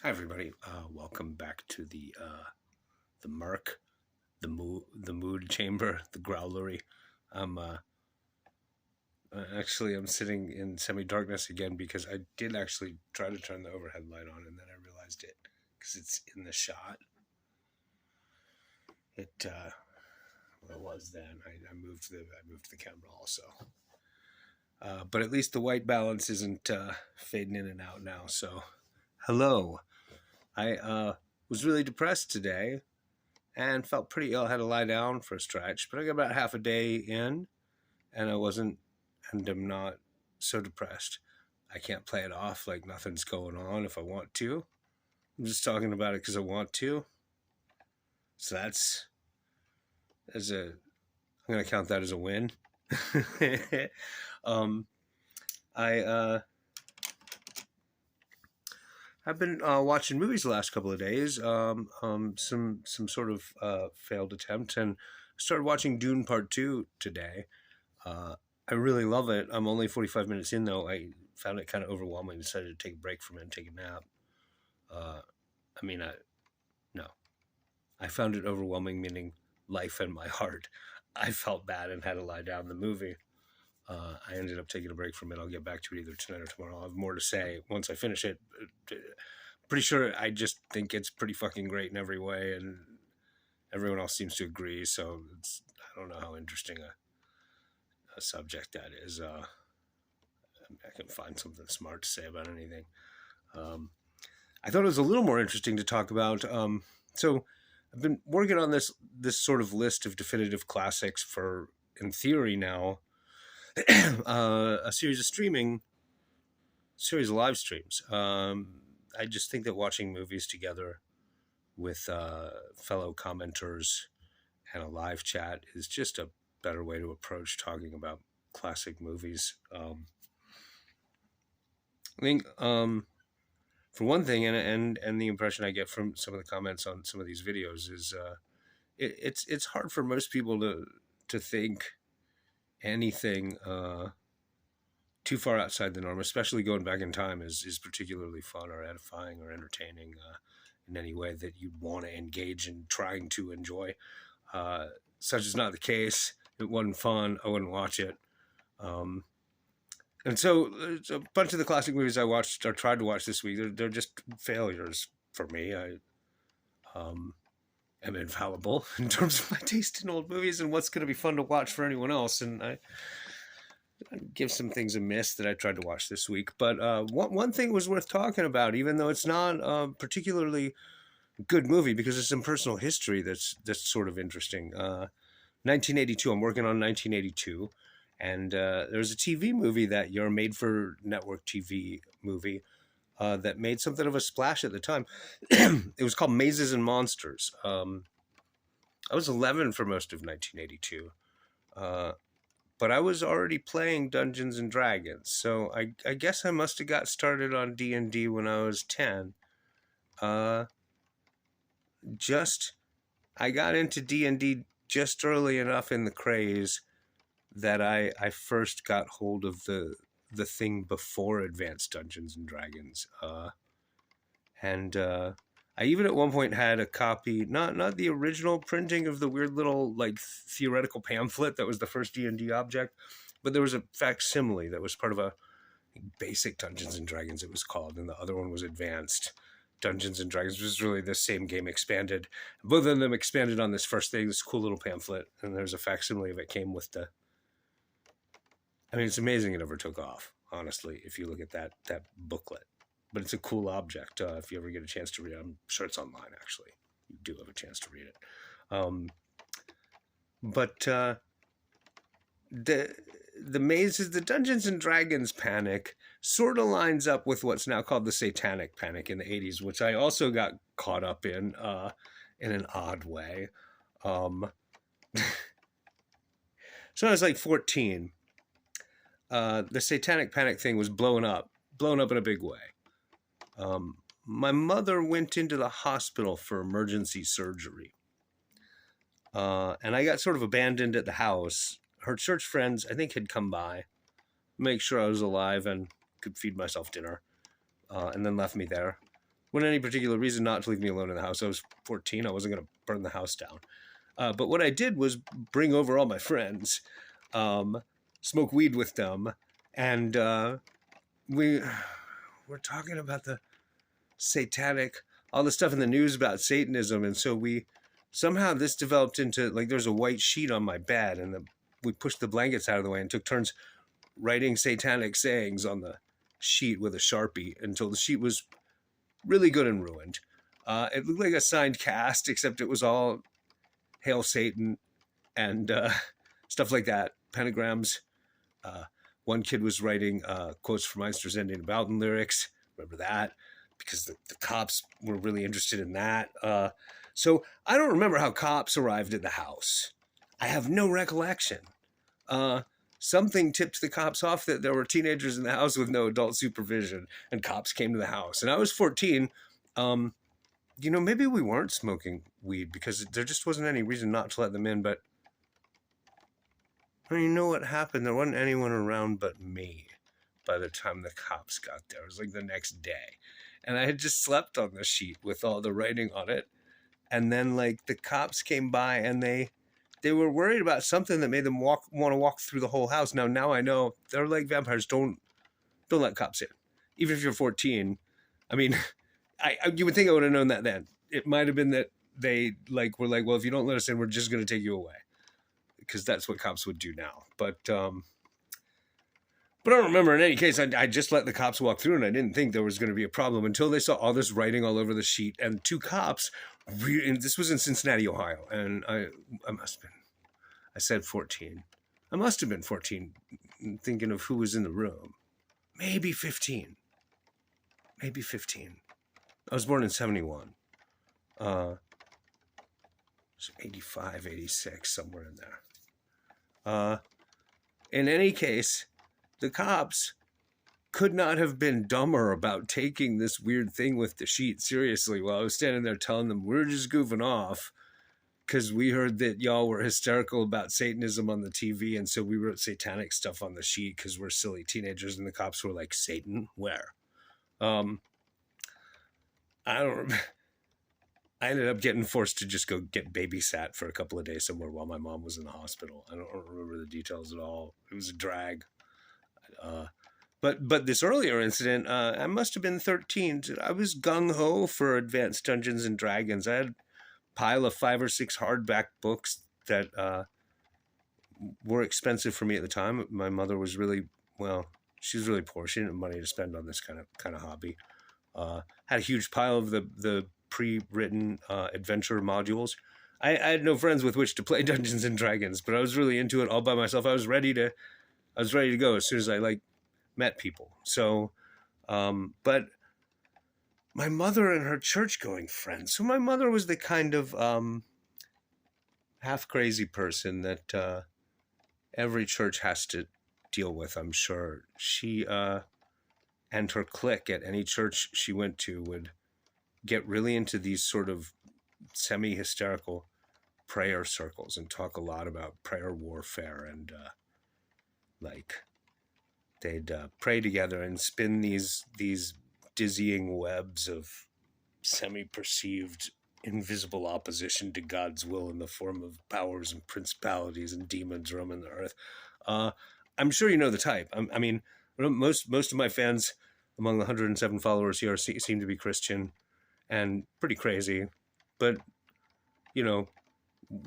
Hi everybody. Welcome back to the Mark, the mood chamber, the growlery. I'm I'm sitting in semi darkness again because I did actually try to turn the overhead light on and then I realized it because it's in the shot. It well, it was then. I moved the camera also. But at least the white balance isn't fading in and out now. So hello. I was really depressed today and felt pretty ill. I had to lie down for a stretch, but I got about half a day in, and I'm not so depressed. I can't play it off like nothing's going on if I want to. I'm just talking about it because I want to. So that's as a I'm gonna count that as a win. um, I I've been watching movies the last couple of days. Some sort of failed attempt, and I started watching Dune Part Two today. Uh, I really love it. I'm only 45 minutes in though. I found it kind of overwhelming. Decided to take a break from it and take a nap. Uh, I mean, I no, I found it overwhelming, meaning life and my heart. I felt bad and had to lie down. The movie. I ended up taking a break from it. I'll get back to it either tonight or tomorrow. I'll have more to say once I finish it. Pretty sure I just think it's pretty fucking great in every way, and everyone else seems to agree. So I don't know how interesting a subject that is. I can find something smart to say about anything. Um, I thought it was a little more interesting to talk about. So I've been working on this sort of list of definitive classics for, in theory now, a series of live streams. I just think that watching movies together with fellow commenters and a live chat is just a better way to approach talking about classic movies. I think for one thing, and the impression I get from some of the comments on some of these videos is it's hard for most people to think anything too far outside the norm, especially going back in time is particularly fun or edifying or entertaining in any way that you'd want to engage in trying to enjoy. Uh, Such is not the case. It wasn't fun. I wouldn't watch it. Um, And so a bunch of the classic movies I watched or tried to watch this week, they're just failures for me. I um, am infallible in terms of my taste in old movies and what's going to be fun to watch for anyone else. And I give some things a miss that I tried to watch this week. But one thing was worth talking about, even though it's not a particularly good movie, because there's some personal history that's sort of interesting. 1982. I'm working on 1982, and there was a TV movie that year, made for network TV movie that made something of a splash at the time. It was called Mazes and Monsters. I was 11 for most of 1982, uh, but I was already playing Dungeons and Dragons, so I guess I must have got started on D&D when I was 10. Uh, just I got into D&D just early enough in the craze that I first got hold of the thing before Advanced Dungeons and Dragons, and I even at one point had a copy, not the original printing of the weird little like theoretical pamphlet that was the first D&D object, but there was a facsimile that was part of a basic Dungeons and Dragons, it was called, and the other one was Advanced Dungeons and Dragons, which was really the same game expanded. Both of them expanded on this first thing, this cool little pamphlet, and there's a facsimile of it came with the. I mean, it's amazing it ever took off, honestly, if you look at that booklet. But it's a cool object. If you ever get a chance to read it, I'm sure it's online, actually. You do have a chance to read it. Um, but the mazes, the Dungeons and Dragons panic sort of lines up with what's now called the Satanic panic in the 80s, which I also got caught up in an odd way. So I was like 14. The Satanic panic thing was blown up in a big way. My mother went into the hospital for emergency surgery. And I got sort of abandoned at the house. Her church friends, I think, had come by, make sure I was alive and could feed myself dinner, and then left me there. wasn't any particular reason not to leave me alone in the house. I was 14. I wasn't going to burn the house down. But what I did was bring over all my friends, um, smoke weed with them, and we were talking about the satanic, all the stuff in the news about Satanism, and so we somehow this developed into like there's a white sheet on my bed, and we pushed the blankets out of the way and took turns writing satanic sayings on the sheet with a Sharpie until the sheet was really good and ruined. It looked like a signed cast, except it was all Hail Satan and stuff like that, pentagrams. Uh, One kid was writing quotes from Meister's Ending about lyrics. Remember that? Because the cops were really interested in that. So I don't remember how cops arrived at the house. I have no recollection. Something tipped the cops off that there were teenagers in the house with no adult supervision, and cops came to the house. And I was 14. Maybe we weren't smoking weed because there just wasn't any reason not to let them in. But you know what happened? There wasn't anyone around but me by the time the cops got there. It was like the next day. And I had just slept on the sheet with all the writing on it. And then like the cops came by and they were worried about something that made them want to walk through the whole house. Now I know they're like vampires. Don't let cops in, even if you're 14. I mean, you would think I would have known that then. It might have been that they were like, well, if you don't let us in, we're just going to take you away, because that's what cops would do now. But I don't remember. In any case, I just let the cops walk through, and I didn't think there was going to be a problem until they saw all this writing all over the sheet. And two cops, and this was in Cincinnati, Ohio, and I must have been, I said 14. I must have been 14, thinking of who was in the room. Maybe 15. Maybe 15. I was born in 71. So 85, 86, somewhere in there. In any case, the cops could not have been dumber about taking this weird thing with the sheet seriously while I was standing there telling them we're just goofing off because we heard that y'all were hysterical about Satanism on the TV, and so we wrote satanic stuff on the sheet because we're silly teenagers. And the cops were like, Satan? Where? I don't remember. I ended up getting forced to just go get babysat for a couple of days somewhere while my mom was in the hospital. I don't remember the details at all. It was a drag. But this earlier incident, I must have been 13. I was gung-ho for Advanced Dungeons and Dragons. I had a pile of 5 or 6 hardback books that were expensive for me at the time. My mother was really, she was really poor. She didn't have money to spend on this kind of hobby. Had a huge pile of the pre-written adventure modules. I had no friends with which to play Dungeons and Dragons, but I was really into it all by myself. I was ready to go as soon as I met people. So, but my mother and her church-going friends. So my mother was the kind of half crazy person that every church has to deal with, I'm sure. She and her clique at any church she went to would get really into these sort of semi-hysterical prayer circles and talk a lot about prayer warfare, and they'd pray together and spin these dizzying webs of semi-perceived invisible opposition to God's will in the form of powers and principalities and demons roaming the earth. I'm sure you know the type. I mean, most of my fans among the 107 followers here seem to be Christian and pretty crazy, but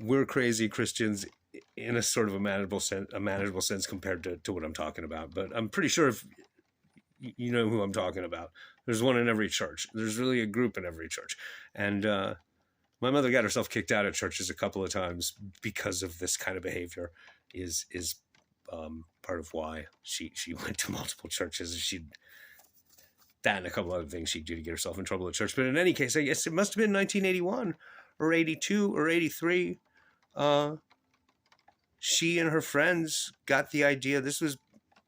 we're crazy Christians in a sort of a manageable sense compared to what I'm talking about. But I'm pretty sure if you know who I'm talking about, there's one in every church. There's really a group in every church. And my mother got herself kicked out of churches a couple of times because of this kind of behavior. Is part of why she went to multiple churches. That and a couple other things she'd do to get herself in trouble at church. But in any case, I guess it must have been 1981 or 82 or 83. She and her friends got the idea. This was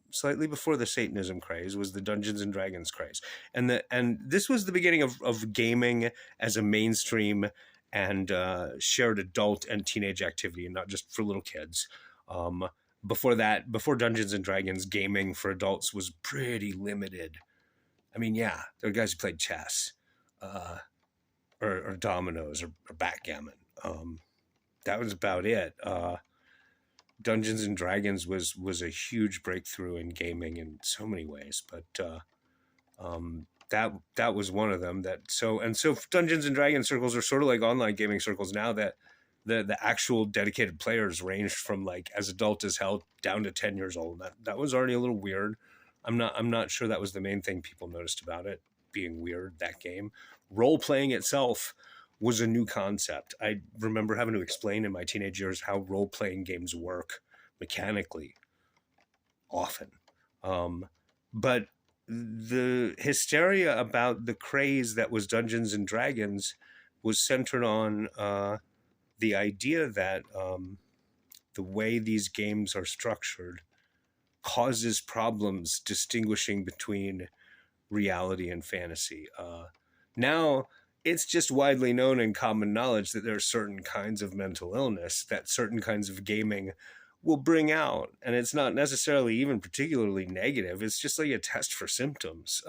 slightly before the Satanism craze, was the Dungeons and Dragons craze. And this was the beginning of gaming as a mainstream and shared adult and teenage activity, and not just for little kids. Before Dungeons and Dragons, gaming for adults was pretty limited. I mean, yeah, there were guys who played chess. uh, or dominoes or backgammon. That was about it. Dungeons and Dragons was a huge breakthrough in gaming in so many ways, but that was one of them. So Dungeons and Dragons circles are sort of like online gaming circles now, that the actual dedicated players ranged from like as adult as hell down to 10 years old. That was already a little weird. I'm not sure that was the main thing people noticed about it being weird. That game role playing itself was a new concept. I remember having to explain in my teenage years how role playing games work mechanically often. But the hysteria about the craze that was Dungeons and Dragons was centered on the idea that the way these games are structured causes problems distinguishing between reality and fantasy. Now, it's just widely known and common knowledge that there are certain kinds of mental illness that certain kinds of gaming will bring out, and it's not necessarily even particularly negative. It's just like a test for symptoms.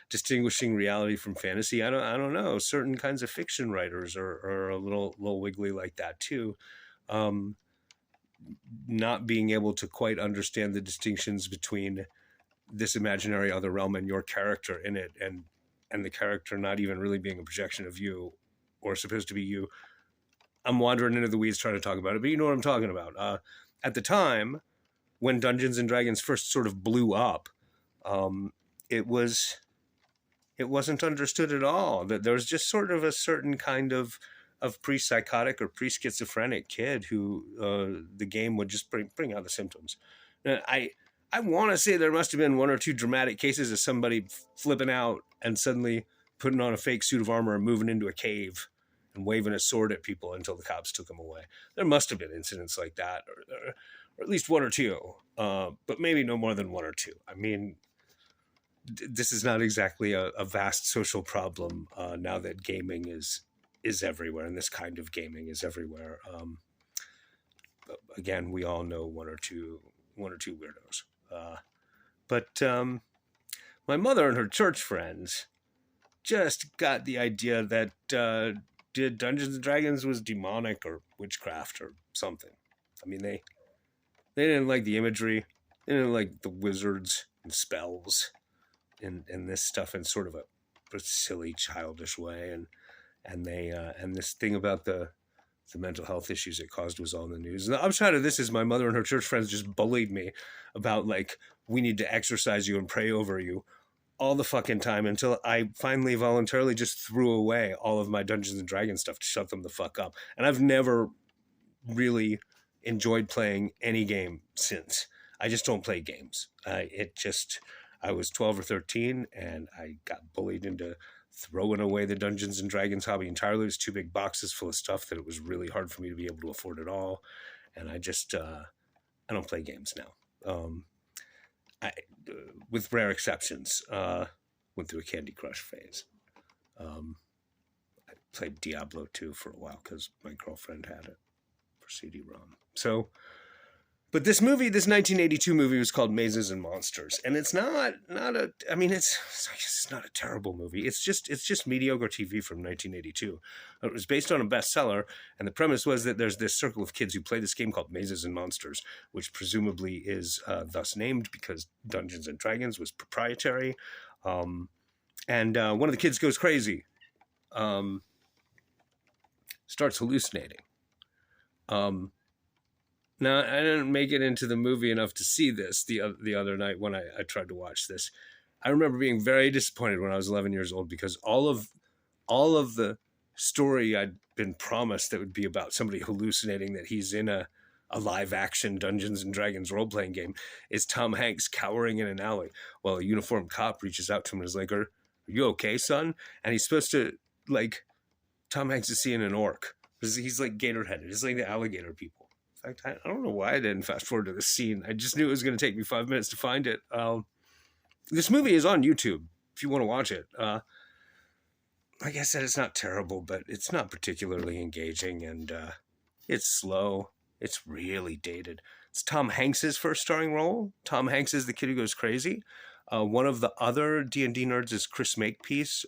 Distinguishing reality from fantasy, I don't know. Certain kinds of fiction writers are a little wiggly like that too. Not being able to quite understand the distinctions between this imaginary other realm and your character in it, and the character not even really being a projection of you or supposed to be you. I'm wandering into the weeds trying to talk about it, but you know what I'm talking about. At the time when Dungeons and Dragons first sort of blew up, it wasn't understood at all that there was just sort of a certain kind of pre-psychotic or pre-schizophrenic kid who the game would just bring out the symptoms. Now, I want to say there must have been one or two dramatic cases of somebody flipping out and suddenly putting on a fake suit of armor and moving into a cave and waving a sword at people until the cops took him away. There must have been incidents like that, or at least one or two, but maybe no more than one or two. I mean, this is not exactly a vast social problem now that gaming is everywhere, and this kind of gaming is everywhere. Again, we all know one or two weirdos. But my mother and her church friends just got the idea that Dungeons and Dragons was demonic or witchcraft or something. I mean, they didn't like the imagery. They didn't like the wizards and spells and this stuff in sort of a silly, childish way. And they and this thing about the mental health issues it caused was all in the news. And the upshot of this is my mother and her church friends just bullied me about, like, we need to exorcise you and pray over you all the fucking time, until I finally voluntarily just threw away all of my Dungeons and Dragons stuff to shut them the fuck up. And I've never really enjoyed playing any game since. I just don't play games. I was 12 or 13 and I got bullied into throwing away the Dungeons and Dragons hobby entirely. It was 2 big boxes full of stuff that it was really hard for me to be able to afford it all. And I just, I don't play games now. With rare exceptions, went through a Candy Crush phase. I played Diablo 2 for a while because my girlfriend had it for CD-ROM. So, but this 1982 movie was called Mazes and Monsters, and it's not a. I mean, it's not a terrible movie. It's just mediocre TV from 1982. It was based on a bestseller, and the premise was that there's this circle of kids who play this game called Mazes and Monsters, which presumably is thus named because Dungeons and Dragons was proprietary. And one of the kids goes crazy, starts hallucinating. Now, I didn't make it into the movie enough to see this the other night when I tried to watch this. I remember being very disappointed when I was 11 years old because all of the story I'd been promised that would be about somebody hallucinating that he's in a live action Dungeons and Dragons role-playing game is Tom Hanks cowering in an alley while a uniformed cop reaches out to him and is like, are you okay, son? And he's supposed to, like, Tom Hanks is seeing an orc. He's like gator-headed. He's like the alligator people. In fact, I don't know why I didn't fast forward to this scene. I just knew it was going to take me 5 minutes to find it. This movie is on YouTube if you want to watch it. Like I said, it's not terrible, but it's not particularly engaging, and it's slow. It's really dated. It's Tom Hanks's first starring role. Tom Hanks is the kid who goes crazy. One of the other D&D nerds is Chris Makepeace.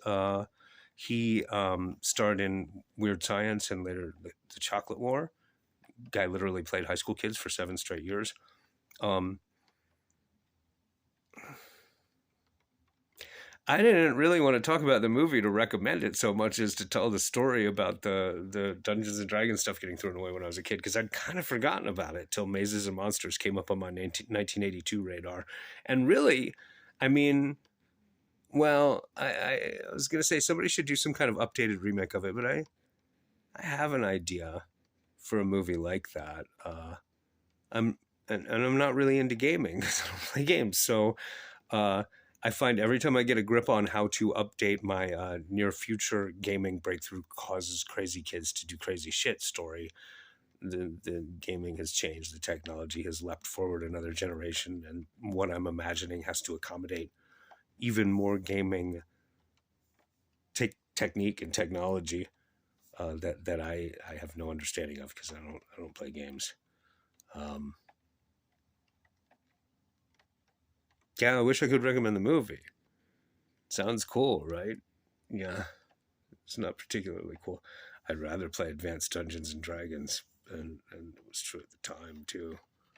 He starred in Weird Science and later the Chocolate War. Guy literally played high school kids for 7 straight years. Um, I didn't really want to talk about the movie to recommend it so much as to tell the story about the Dungeons and Dragons stuff getting thrown away when I was a kid, because I'd kind of forgotten about it till Mazes and Monsters came up on my 1982 radar. And really, I mean, well, I was going to say somebody should do some kind of updated remake of it, but I have an idea for a movie like that. I'm and I'm not really into gaming because I don't play games. So uh, I find every time I get a grip on how to update my near future gaming breakthrough causes crazy kids to do crazy shit story, the gaming has changed. The technology has leapt forward another generation, and what I'm imagining has to accommodate even more gaming technique and technology that I have no understanding of because I don't play games. Um, yeah, I wish I could recommend the movie. Sounds cool, right? Yeah, it's not particularly cool. I'd rather play Advanced Dungeons and Dragons, and it was true at the time too.